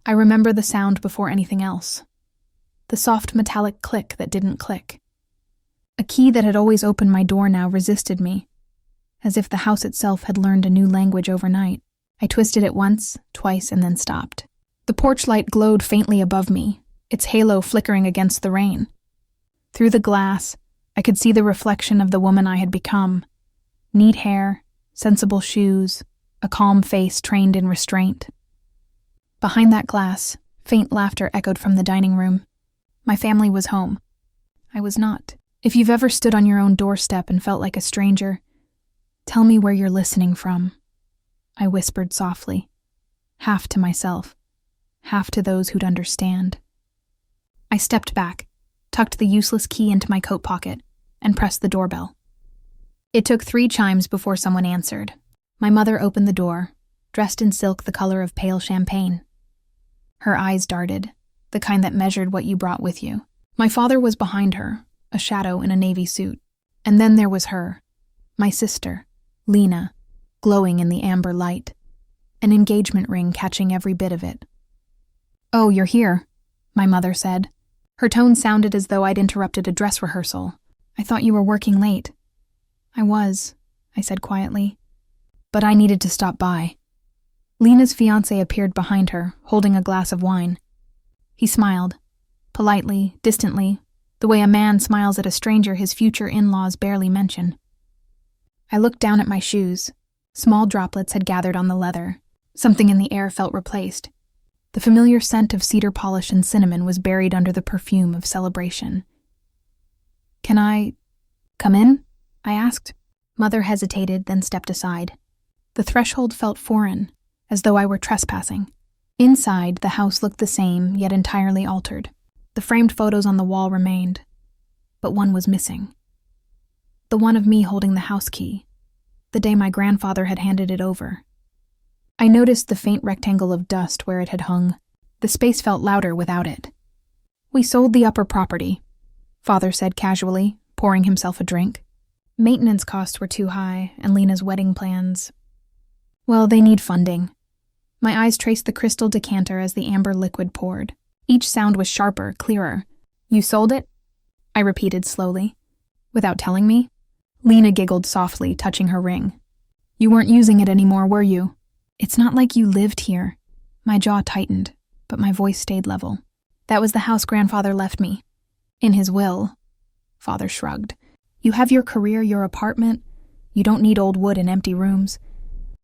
I remember the sound before anything else. The soft metallic click that didn't click. A key that had always opened my door now resisted me, as if the house itself had learned a new language overnight. I twisted it once, twice, and then stopped. The porch light glowed faintly above me, its halo flickering against the rain. Through the glass, I could see the reflection of the woman I had become. Neat hair, sensible shoes, a calm face trained in restraint. Behind that glass, faint laughter echoed from the dining room. My family was home. I was not. If you've ever stood on your own doorstep and felt like a stranger, tell me where you're listening from, I whispered softly, half to myself, half to those who'd understand. I stepped back, tucked the useless key into my coat pocket, and pressed the doorbell. It took 3 chimes before someone answered. My mother opened the door, dressed in silk the color of pale champagne. Her eyes darted, the kind that measured what you brought with you. My father was behind her, a shadow in a navy suit. And then there was her, my sister, Lena, glowing in the amber light, an engagement ring catching every bit of it. "Oh, you're here," my mother said. Her tone sounded as though I'd interrupted a dress rehearsal. "I thought you were working late." "I was," I said quietly, "but I needed to stop by." Lena's fiancé appeared behind her, holding a glass of wine. He smiled, politely, distantly, the way a man smiles at a stranger his future in-laws barely mention. I looked down at my shoes. Small droplets had gathered on the leather. Something in the air felt replaced. The familiar scent of cedar polish and cinnamon was buried under the perfume of celebration. "Can I come in?" I asked. Mother hesitated, then stepped aside. The threshold felt foreign, as though I were trespassing. Inside, the house looked the same, yet entirely altered. The framed photos on the wall remained, but one was missing. The one of me holding the house key, the day my grandfather had handed it over. I noticed the faint rectangle of dust where it had hung. The space felt louder without it. "We sold the upper property," Father said casually, pouring himself a drink. "Maintenance costs were too high, and Lena's wedding plans, well, they need funding." My eyes traced the crystal decanter as the amber liquid poured. Each sound was sharper, clearer. "You sold it?" I repeated slowly. "Without telling me?" Lena giggled softly, touching her ring. "You weren't using it anymore, were you?" "It's not like you lived here." My jaw tightened, but my voice stayed level. "That was the house Grandfather left me. In his will." Father shrugged. "You have your career, your apartment. You don't need old wood and empty rooms.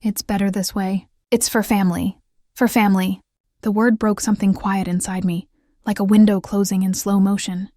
It's better this way. It's for family. For family." The word broke something quiet inside me, like a window closing in slow motion.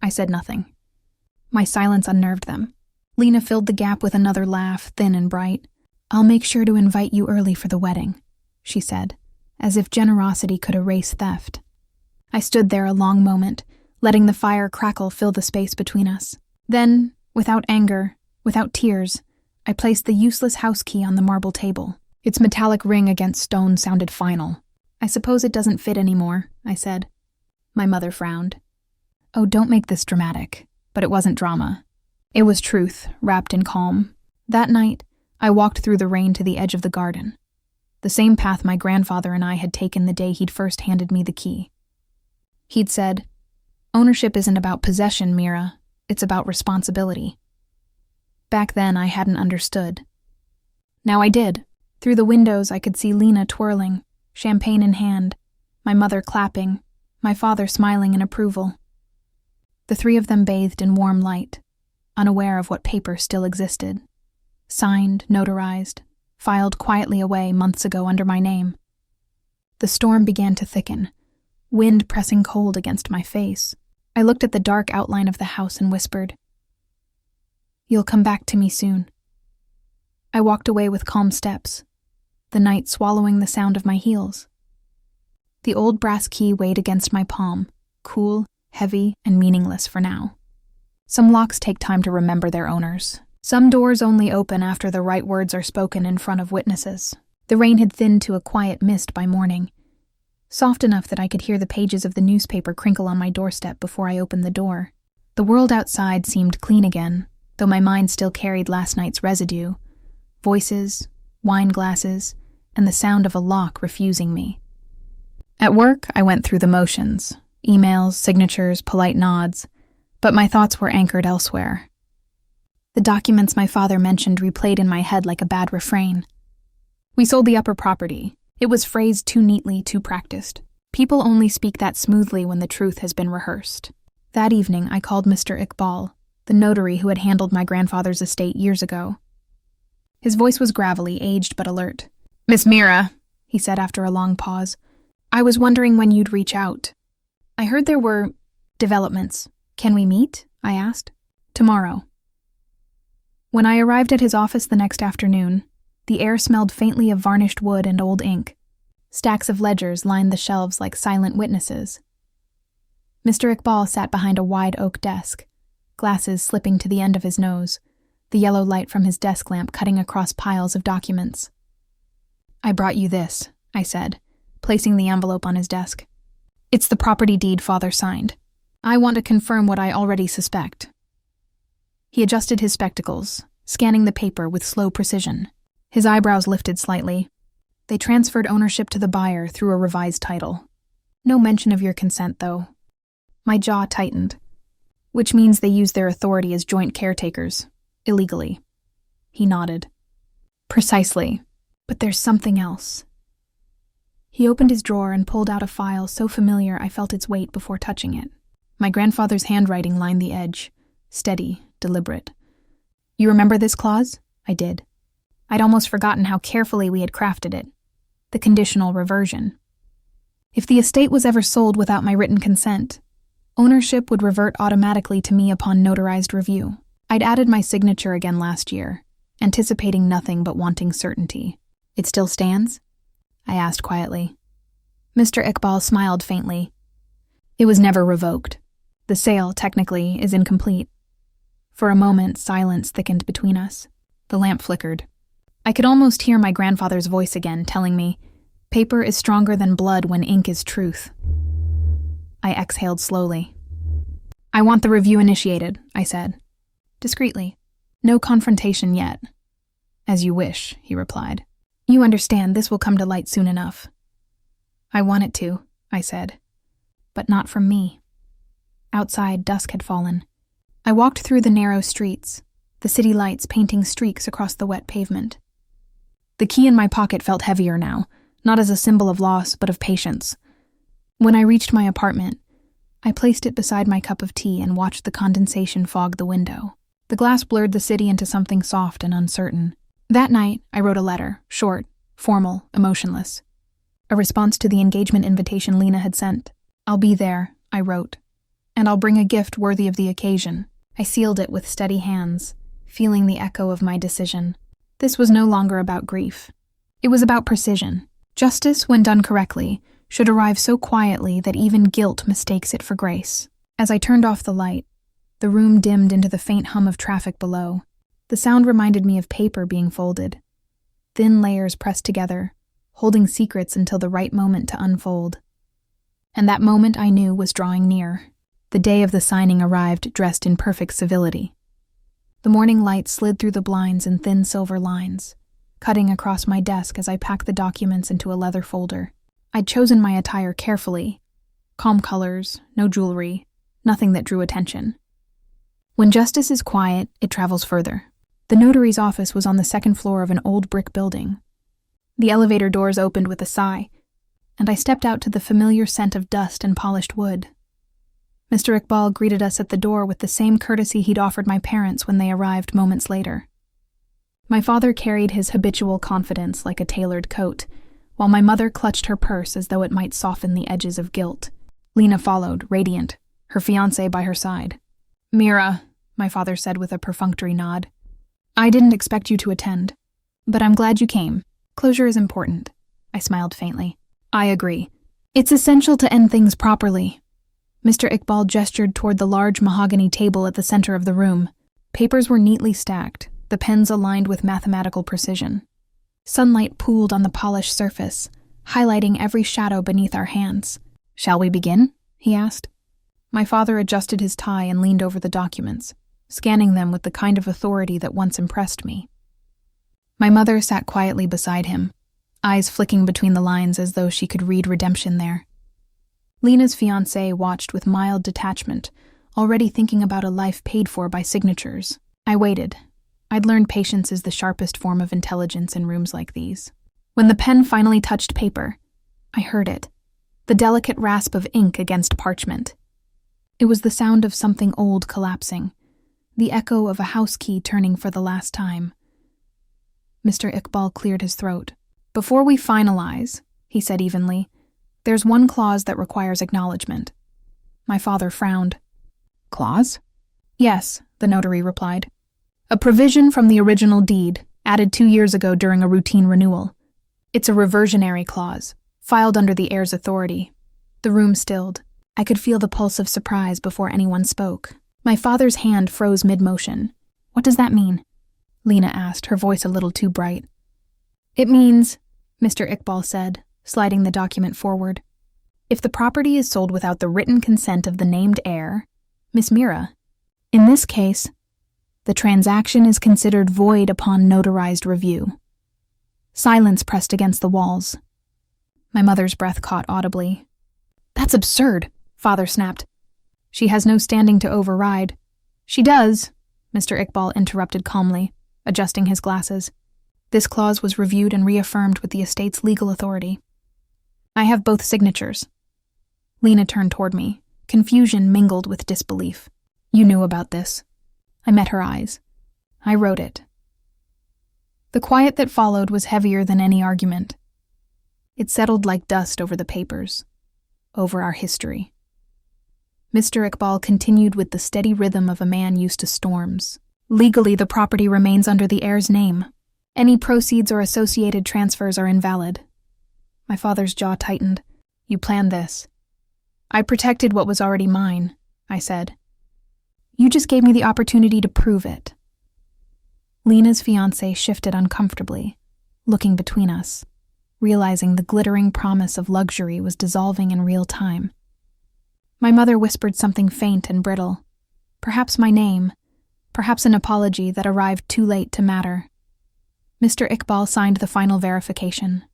I said nothing. My silence unnerved them. Lena filled the gap with another laugh, thin and bright. "I'll make sure to invite you early for the wedding," she said, as if generosity could erase theft. I stood there a long moment, letting the fire crackle fill the space between us. Then, without anger, without tears, I placed the useless house key on the marble table. Its metallic ring against stone sounded final. "I suppose it doesn't fit anymore," I said. My mother frowned. "Oh, don't make this dramatic." But it wasn't drama. It was truth, wrapped in calm. That night, I walked through the rain to the edge of the garden. The same path my grandfather and I had taken the day he'd first handed me the key. He'd said, "Ownership isn't about possession, Mira. It's about responsibility." Back then, I hadn't understood. Now I did. Through the windows, I could see Lena twirling, champagne in hand, my mother clapping, my father smiling in approval. The 3 of them bathed in warm light, unaware of what paper still existed. Signed, notarized, filed quietly away months ago under my name. The storm began to thicken, wind pressing cold against my face. I looked at the dark outline of the house and whispered, "You'll come back to me soon." I walked away with calm steps, the night swallowing the sound of my heels. The old brass key weighed against my palm, cool, heavy, and meaningless for now. Some locks take time to remember their owners. Some doors only open after the right words are spoken in front of witnesses. The rain had thinned to a quiet mist by morning, soft enough that I could hear the pages of the newspaper crinkle on my doorstep before I opened the door. The world outside seemed clean again, though my mind still carried last night's residue. Voices, wine glasses, and the sound of a lock refusing me. At work, I went through the motions, emails, signatures, polite nods, but my thoughts were anchored elsewhere. The documents my father mentioned replayed in my head like a bad refrain. We sold the upper property. It was phrased too neatly, too practiced. People only speak that smoothly when the truth has been rehearsed. That evening, I called Mr. Iqbal, the notary who had handled my grandfather's estate years ago. His voice was gravelly, aged but alert. "Miss Mira," he said after a long pause, "I was wondering when you'd reach out. I heard there were developments. Can we meet?" I asked. "Tomorrow." When I arrived at his office the next afternoon, the air smelled faintly of varnished wood and old ink. Stacks of ledgers lined the shelves like silent witnesses. Mr. Iqbal sat behind a wide oak desk, glasses slipping to the end of his nose, the yellow light from his desk lamp cutting across piles of documents. "I brought you this," I said, placing the envelope on his desk. "It's the property deed Father signed. I want to confirm what I already suspect." He adjusted his spectacles, scanning the paper with slow precision. His eyebrows lifted slightly. They transferred ownership to the buyer through a revised title. "No mention of your consent, though." My jaw tightened. "Which means they use their authority as joint caretakers, illegally." He nodded. "Precisely. But there's something else." He opened his drawer and pulled out a file so familiar I felt its weight before touching it. My grandfather's handwriting lined the edge, steady, deliberate. "You remember this clause?" I did. I'd almost forgotten how carefully we had crafted it. The conditional reversion. If the estate was ever sold without my written consent, ownership would revert automatically to me upon notarized review. I'd added my signature again last year, anticipating nothing but wanting certainty. "It still stands?" I asked quietly. Mr. Iqbal smiled faintly. "It was never revoked. The sale, technically, is incomplete." For a moment, silence thickened between us. The lamp flickered. I could almost hear my grandfather's voice again, telling me, "Paper is stronger than blood when ink is truth." I exhaled slowly. "I want the review initiated," I said. Discreetly. "No confrontation yet." "As you wish," he replied. "You understand this will come to light soon enough." "I want it to," I said. But not from me. Outside, dusk had fallen. I walked through the narrow streets, the city lights painting streaks across the wet pavement. The key in my pocket felt heavier now, not as a symbol of loss, but of patience. When I reached my apartment, I placed it beside my cup of tea and watched the condensation fog the window. The glass blurred the city into something soft and uncertain. That night, I wrote a letter, short, formal, emotionless. A response to the engagement invitation Lena had sent. "I'll be there," I wrote, "and I'll bring a gift worthy of the occasion." I sealed it with steady hands, feeling the echo of my decision. This was no longer about grief. It was about precision. Justice, when done correctly, should arrive so quietly that even guilt mistakes it for grace. As I turned off the light, the room dimmed into the faint hum of traffic below. The sound reminded me of paper being folded. Thin layers pressed together, holding secrets until the right moment to unfold. And that moment I knew was drawing near. The day of the signing arrived dressed in perfect civility. The morning light slid through the blinds in thin silver lines, cutting across my desk as I packed the documents into a leather folder. I'd chosen my attire carefully. Calm colors, no jewelry, nothing that drew attention. When justice is quiet, it travels further. The notary's office was on the second floor of an old brick building. The elevator doors opened with a sigh, and I stepped out to the familiar scent of dust and polished wood. Mr. Iqbal greeted us at the door with the same courtesy he'd offered my parents when they arrived moments later. My father carried his habitual confidence like a tailored coat, while my mother clutched her purse as though it might soften the edges of guilt. Lena followed, radiant, her fiancé by her side. "Mira," my father said with a perfunctory nod, "I didn't expect you to attend, but I'm glad you came. Closure is important." I smiled faintly. "I agree. It's essential to end things properly." Mr. Iqbal gestured toward the large mahogany table at the center of the room. Papers were neatly stacked, the pens aligned with mathematical precision. Sunlight pooled on the polished surface, highlighting every shadow beneath our hands. "Shall we begin?" he asked. My father adjusted his tie and leaned over the documents, scanning them with the kind of authority that once impressed me. My mother sat quietly beside him, eyes flicking between the lines as though she could read redemption there. Lena's fiancé watched with mild detachment, already thinking about a life paid for by signatures. I waited. I'd learned patience is the sharpest form of intelligence in rooms like these. When the pen finally touched paper, I heard it, the delicate rasp of ink against parchment. It was the sound of something old collapsing, the echo of a house key turning for the last time. Mr. Iqbal cleared his throat. "Before we finalize," he said evenly, "there's one clause that requires acknowledgement." My father frowned. "Clause?" "Yes," the notary replied. "A provision from the original deed, added 2 years ago during a routine renewal. It's a reversionary clause, filed under the heir's authority." The room stilled. I could feel the pulse of surprise before anyone spoke. My father's hand froze mid-motion. "What does that mean?" Lena asked, her voice a little too bright. "It means," Mr. Iqbal said, sliding the document forward, "if the property is sold without the written consent of the named heir, Miss Mira, in this case, the transaction is considered void upon notarized review." Silence pressed against the walls. My mother's breath caught audibly. "That's absurd," Father snapped. "She has no standing to override." "She does," Mr. Iqbal interrupted calmly, adjusting his glasses. "This clause was reviewed and reaffirmed with the estate's legal authority. I have both signatures." Lena turned toward me, confusion mingled with disbelief. "You knew about this." I met her eyes. "I wrote it." The quiet that followed was heavier than any argument. It settled like dust over the papers, over our history. Mr. Iqbal continued with the steady rhythm of a man used to storms. "Legally, the property remains under the heir's name. Any proceeds or associated transfers are invalid." My father's jaw tightened. "You planned this." "I protected what was already mine," I said. "You just gave me the opportunity to prove it." Lena's fiancé shifted uncomfortably, looking between us, realizing the glittering promise of luxury was dissolving in real time. My mother whispered something faint and brittle, perhaps my name, perhaps an apology that arrived too late to matter. Mr. Iqbal signed the final verification.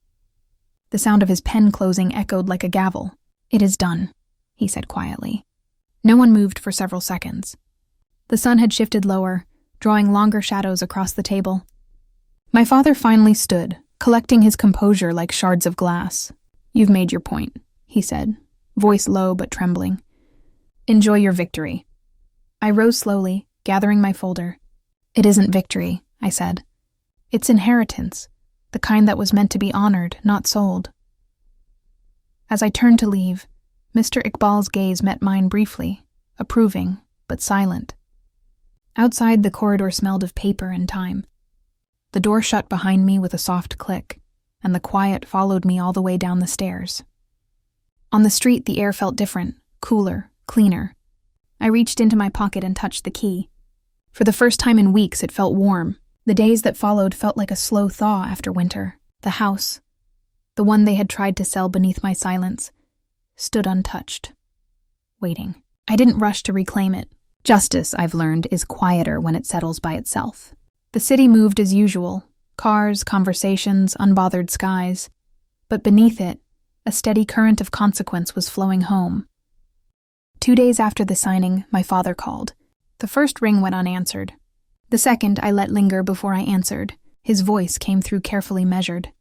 The sound of his pen closing echoed like a gavel. "It is done," he said quietly. No one moved for several seconds. The sun had shifted lower, drawing longer shadows across the table. My father finally stood, collecting his composure like shards of glass. "You've made your point," he said, voice low but trembling. "Enjoy your victory." I rose slowly, gathering my folder. "It isn't victory," I said. "It's inheritance, the kind that was meant to be honored, not sold." As I turned to leave, Mr. Iqbal's gaze met mine briefly, approving, but silent. Outside, the corridor smelled of paper and time. The door shut behind me with a soft click, and the quiet followed me all the way down the stairs. On the street, the air felt different, cooler, cleaner. I reached into my pocket and touched the key. For the first time in weeks, it felt warm. The days that followed felt like a slow thaw after winter. The house, the one they had tried to sell beneath my silence, stood untouched, waiting. I didn't rush to reclaim it. Justice, I've learned, is quieter when it settles by itself. The city moved as usual, cars, conversations, unbothered skies. But beneath it, a steady current of consequence was flowing home. 2 days after the signing, my father called. The first ring went unanswered. The second I let linger before I answered. His voice came through carefully measured,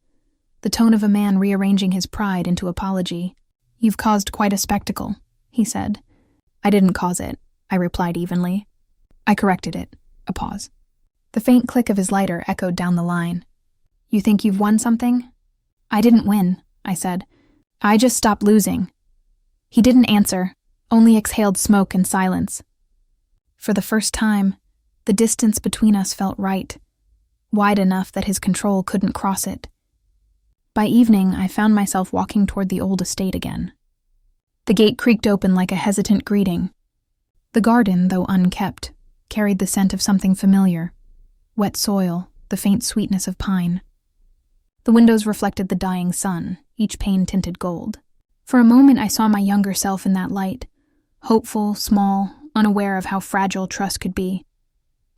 the tone of a man rearranging his pride into apology. "You've caused quite a spectacle," he said. "I didn't cause it," I replied evenly. "I corrected it." A pause. The faint click of his lighter echoed down the line. "You think you've won something?" "I didn't win," I said. "I just stopped losing." He didn't answer, only exhaled smoke and silence. For the first time, the distance between us felt right, wide enough that his control couldn't cross it. By evening, I found myself walking toward the old estate again. The gate creaked open like a hesitant greeting. The garden, though unkept, carried the scent of something familiar. Wet soil, the faint sweetness of pine. The windows reflected the dying sun, each pane tinted gold. For a moment I saw my younger self in that light, hopeful, small, unaware of how fragile trust could be.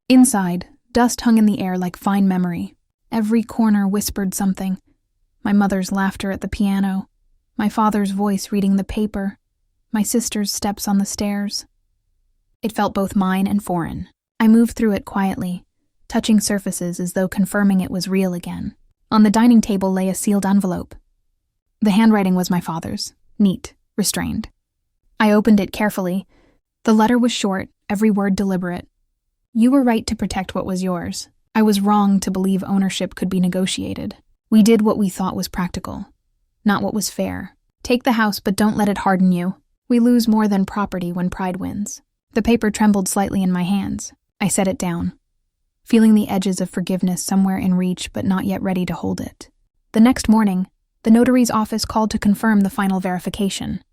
Inside, dust hung in the air like fine memory. Every corner whispered something. My mother's laughter at the piano, my father's voice reading the paper, my sister's steps on the stairs. It felt both mine and foreign. I moved through it quietly, touching surfaces as though confirming it was real again. On the dining table lay a sealed envelope. The handwriting was my father's, neat, restrained. I opened it carefully. The letter was short, every word deliberate. You were right to protect what was yours. I was wrong to believe ownership could be negotiated. We did what we thought was practical, not what was fair. Take the house, but don't let it harden you. We lose more than property when pride wins. The paper trembled slightly in my hands. I set it down, feeling the edges of forgiveness somewhere in reach but not yet ready to hold it. The next morning, the notary's office called to confirm the final verification.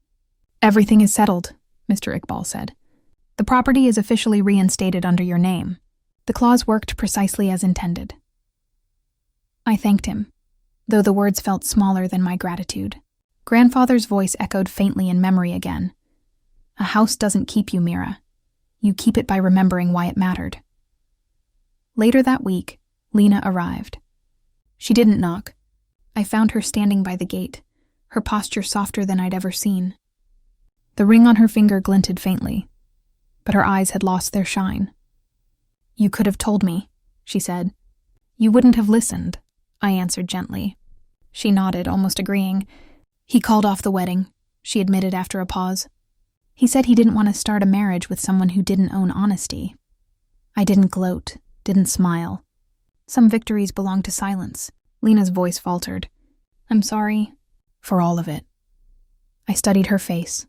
Everything is settled, Mr. Iqbal said. The property is officially reinstated under your name. The clause worked precisely as intended. I thanked him, though the words felt smaller than my gratitude. Grandfather's voice echoed faintly in memory again. A house doesn't keep you, Mira. You keep it by remembering why it mattered. Later that week, Lena arrived. She didn't knock. I found her standing by the gate, her posture softer than I'd ever seen. The ring on her finger glinted faintly, but her eyes had lost their shine. You could have told me, she said. You wouldn't have listened, I answered gently. She nodded, almost agreeing. He called off the wedding, she admitted after a pause. He said he didn't want to start a marriage with someone who didn't own honesty. I didn't gloat, didn't smile. Some victories belong to silence. Lena's voice faltered. I'm sorry for all of it. I studied her face.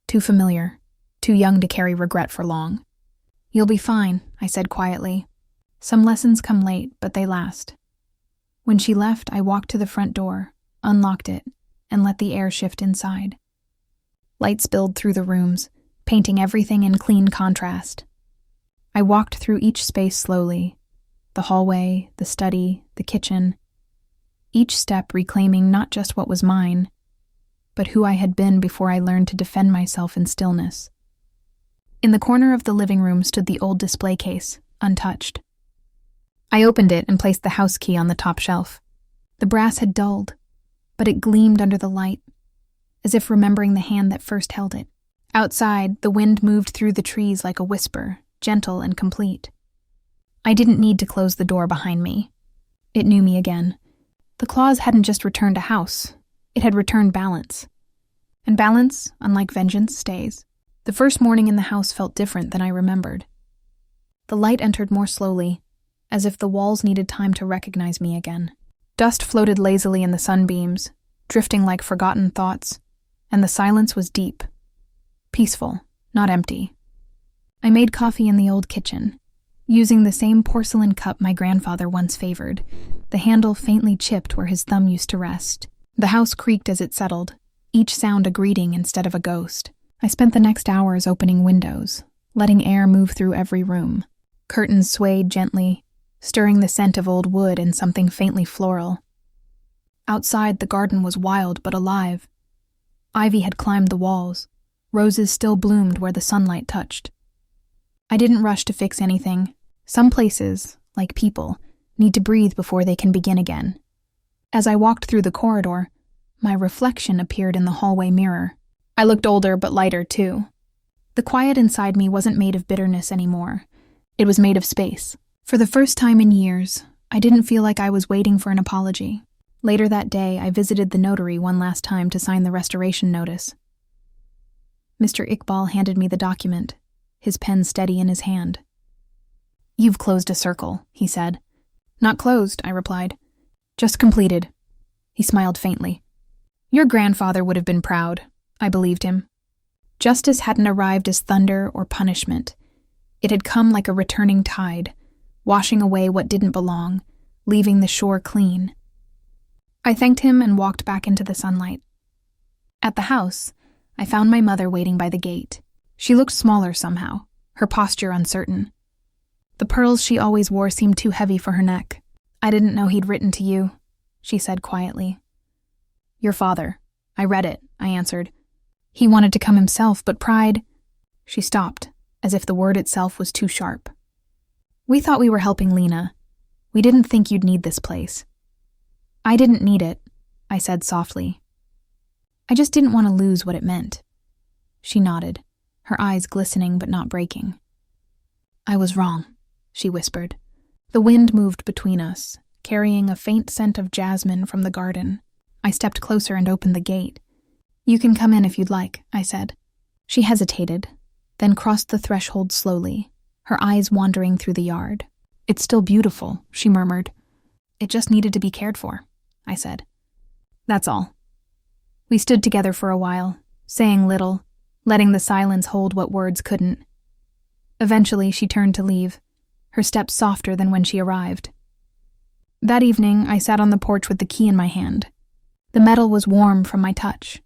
Too familiar, too young to carry regret for long. You'll be fine, I said quietly. Some lessons come late, but they last. When she left, I walked to the front door, unlocked it, and let the air shift inside. Light spilled through the rooms, painting everything in clean contrast. I walked through each space slowly, the hallway, the study, the kitchen, each step reclaiming not just what was mine, but who I had been before I learned to defend myself in stillness. In the corner of the living room stood the old display case, untouched. I opened it and placed the house key on the top shelf. The brass had dulled, but it gleamed under the light, as if remembering the hand that first held it. Outside, the wind moved through the trees like a whisper, gentle and complete. I didn't need to close the door behind me. It knew me again. The clause hadn't just returned a house, it had returned balance. And balance, unlike vengeance, stays. The first morning in the house felt different than I remembered. The light entered more slowly, as if the walls needed time to recognize me again. Dust floated lazily in the sunbeams, drifting like forgotten thoughts, and the silence was deep, peaceful, not empty. I made coffee in the old kitchen, using the same porcelain cup my grandfather once favored, the handle faintly chipped where his thumb used to rest. The house creaked as it settled, each sound a greeting instead of a ghost. I spent the next hours opening windows, letting air move through every room. Curtains swayed gently, stirring the scent of old wood and something faintly floral. Outside, the garden was wild but alive. Ivy had climbed the walls. Roses still bloomed where the sunlight touched. I didn't rush to fix anything. Some places, like people, need to breathe before they can begin again. As I walked through the corridor, my reflection appeared in the hallway mirror. I looked older but lighter, too. The quiet inside me wasn't made of bitterness anymore. It was made of space. For the first time in years, I didn't feel like I was waiting for an apology. Later that day, I visited the notary one last time to sign the restoration notice. Mr. Iqbal handed me the document, his pen steady in his hand. You've closed a circle, he said. Not closed, I replied. Just completed. He smiled faintly. Your grandfather would have been proud, I believed him. Justice hadn't arrived as thunder or punishment. It had come like a returning tide, washing away what didn't belong, leaving the shore clean. I thanked him and walked back into the sunlight. At the house, I found my mother waiting by the gate. She looked smaller somehow, her posture uncertain. The pearls she always wore seemed too heavy for her neck. I didn't know he'd written to you, she said quietly. Your father. I read it, I answered. He wanted to come himself, but pride... She stopped, as if the word itself was too sharp. We thought we were helping Lena. We didn't think you'd need this place. I didn't need it. I said softly. I just didn't want to lose what it meant. She nodded, her eyes glistening but not breaking. I was wrong, she whispered. The wind moved between us, carrying a faint scent of jasmine from the garden. I stepped closer and opened the gate. You can come in if you'd like, I said. She hesitated, then crossed the threshold slowly, her eyes wandering through the yard. It's still beautiful, she murmured. It just needed to be cared for, I said. That's all. We stood together for a while, saying little, letting the silence hold what words couldn't. Eventually, she turned to leave, her steps softer than when she arrived. That evening, I sat on the porch with the key in my hand. The metal was warm from my touch,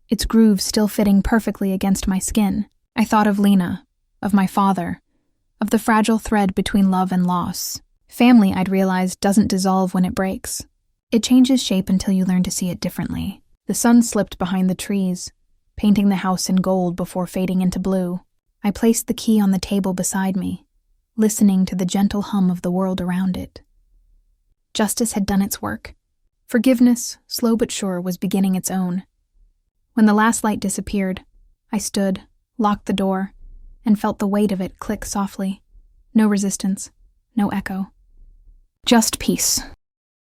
its grooves still fitting perfectly against my skin. I thought of Lena, of my father, of the fragile thread between love and loss. Family, I'd realized, doesn't dissolve when it breaks. It changes shape until you learn to see it differently. The sun slipped behind the trees, painting the house in gold before fading into blue. I placed the key on the table beside me, listening to the gentle hum of the world around it. Justice had done its work. Forgiveness, slow but sure, was beginning its own. When the last light disappeared, I stood, locked the door, and felt the weight of it click softly. No resistance, no echo. Just peace.